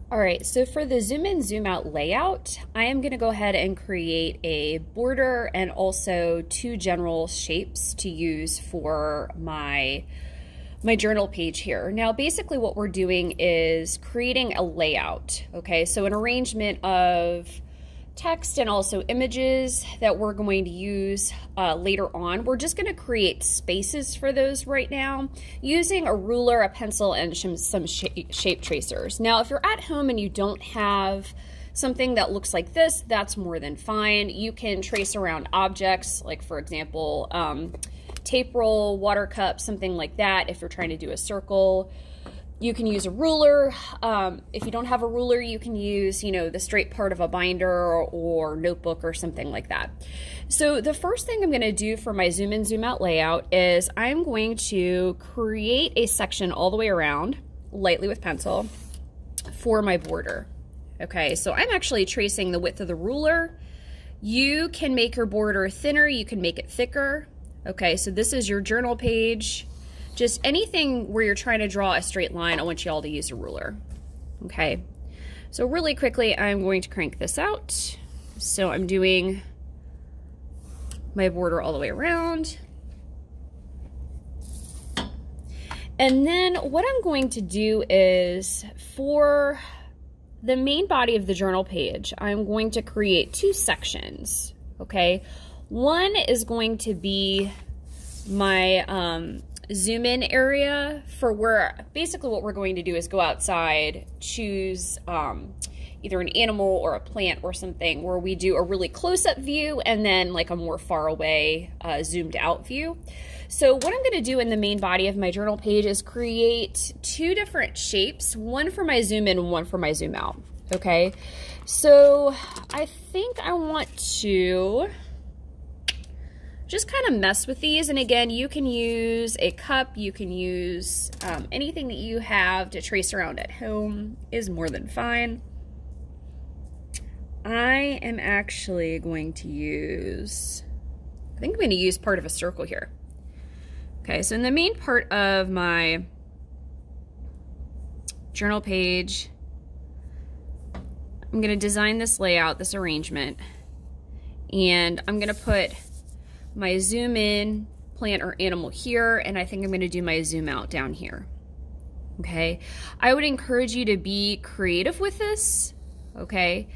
All right, so for the zoom in, zoom out layout, I am gonna go ahead and create a border and also two general shapes to use for my journal page here. Now, basically what we're doing is creating a layout, okay? So an arrangement of text and also images that we're going to use later on. We're just going to create spaces for those right now using a ruler, a pencil, and some shape tracers. Now, if you're at home and you don't have something that looks like this, that's more than fine. You can trace around objects, like for example, tape roll, water cup, something like that. If you're trying to do a circle, you can use a ruler. If you don't have a ruler, you can use, the straight part of a binder or notebook or something like that. So the first thing I'm going to do for my zoom in, zoom out layout is I'm going to create a section all the way around, lightly with pencil, for my border. Okay, so I'm actually tracing the width of the ruler. You can make your border thinner, you can make it thicker. Okay, so this is your journal page. Just anything where you're trying to draw a straight line, I want you all to use a ruler. Okay, so really quickly, I'm going to crank this out. So I'm doing my border all the way around. And then what I'm going to do is for the main body of the journal page, I'm going to create two sections, okay? One is going to be my zoom in area for where basically what we're going to do is go outside, choose either an animal or a plant or something where we do a really close-up view and then like a more far away zoomed out view. So what I'm going to do in the main body of my journal page is create two different shapes, one for my zoom in and one for my zoom out. Okay, so I think I want to just kind of mess with these. And again, you can use a cup, you can use anything that you have to trace around at home is more than fine. I am actually going to use, I think I'm going to use part of a circle here. Okay, so in the main part of my journal page, I'm going to design this layout, this arrangement, and I'm going to put my zoom in plant or animal here, and I think I'm going to do my zoom out down here. Okay, I would encourage you to be creative with this. Okay,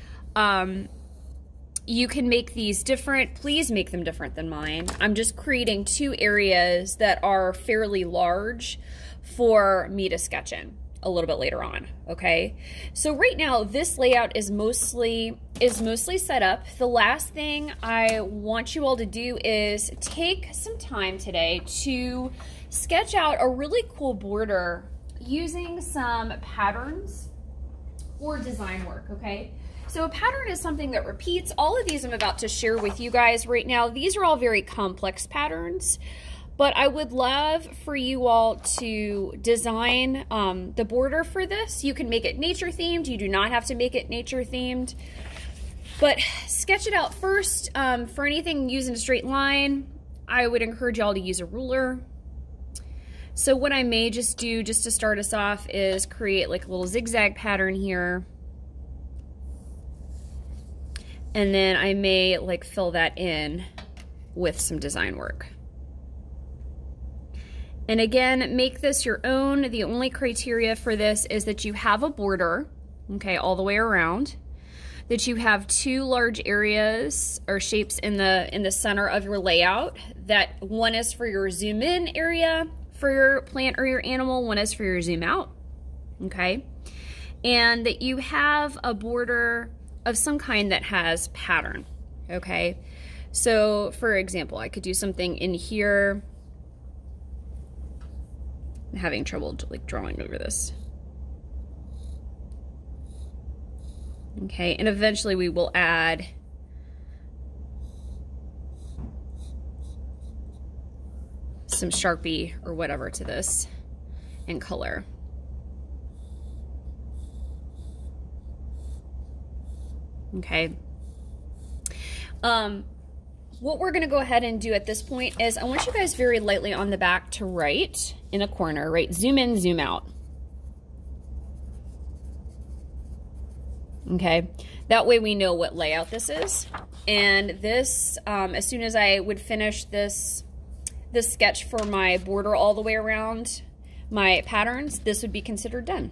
you can make these different. Please make them different than mine. I'm just creating two areas that are fairly large for me to sketch in a little bit later on. Okay, so right now this layout is mostly set up. The last thing I want you all to do is take some time today to sketch out a really cool border using some patterns or design work. Okay, so a pattern is something that repeats. All of these I'm about to share with you guys right now, these are all very complex patterns. But I would love for you all to design the border for this. You can make it nature themed. You do not have to make it nature themed. But sketch it out first. For anything using a straight line, I would encourage y'all to use a ruler. So what I may just do just to start us off is create like a little zigzag pattern here. And then I may like fill that in with some design work. And again, make this your own. The only criteria for this is that you have a border, okay, all the way around, that you have two large areas or shapes in the center of your layout. That one is for your zoom in area for your plant or your animal, one is for your zoom out, okay? And that you have a border of some kind that has pattern, okay? So for example, I could do something in here. I'm having trouble like drawing over this. Okay, and eventually we will add some Sharpie or whatever to this and color. Okay. What we're going to go ahead and do at this point is I want you guys very lightly on the back to write in a corner, right? Zoom in, zoom out. Okay, that way we know what layout this is. And this, as soon as I would finish this sketch for my border all the way around my patterns, this would be considered done.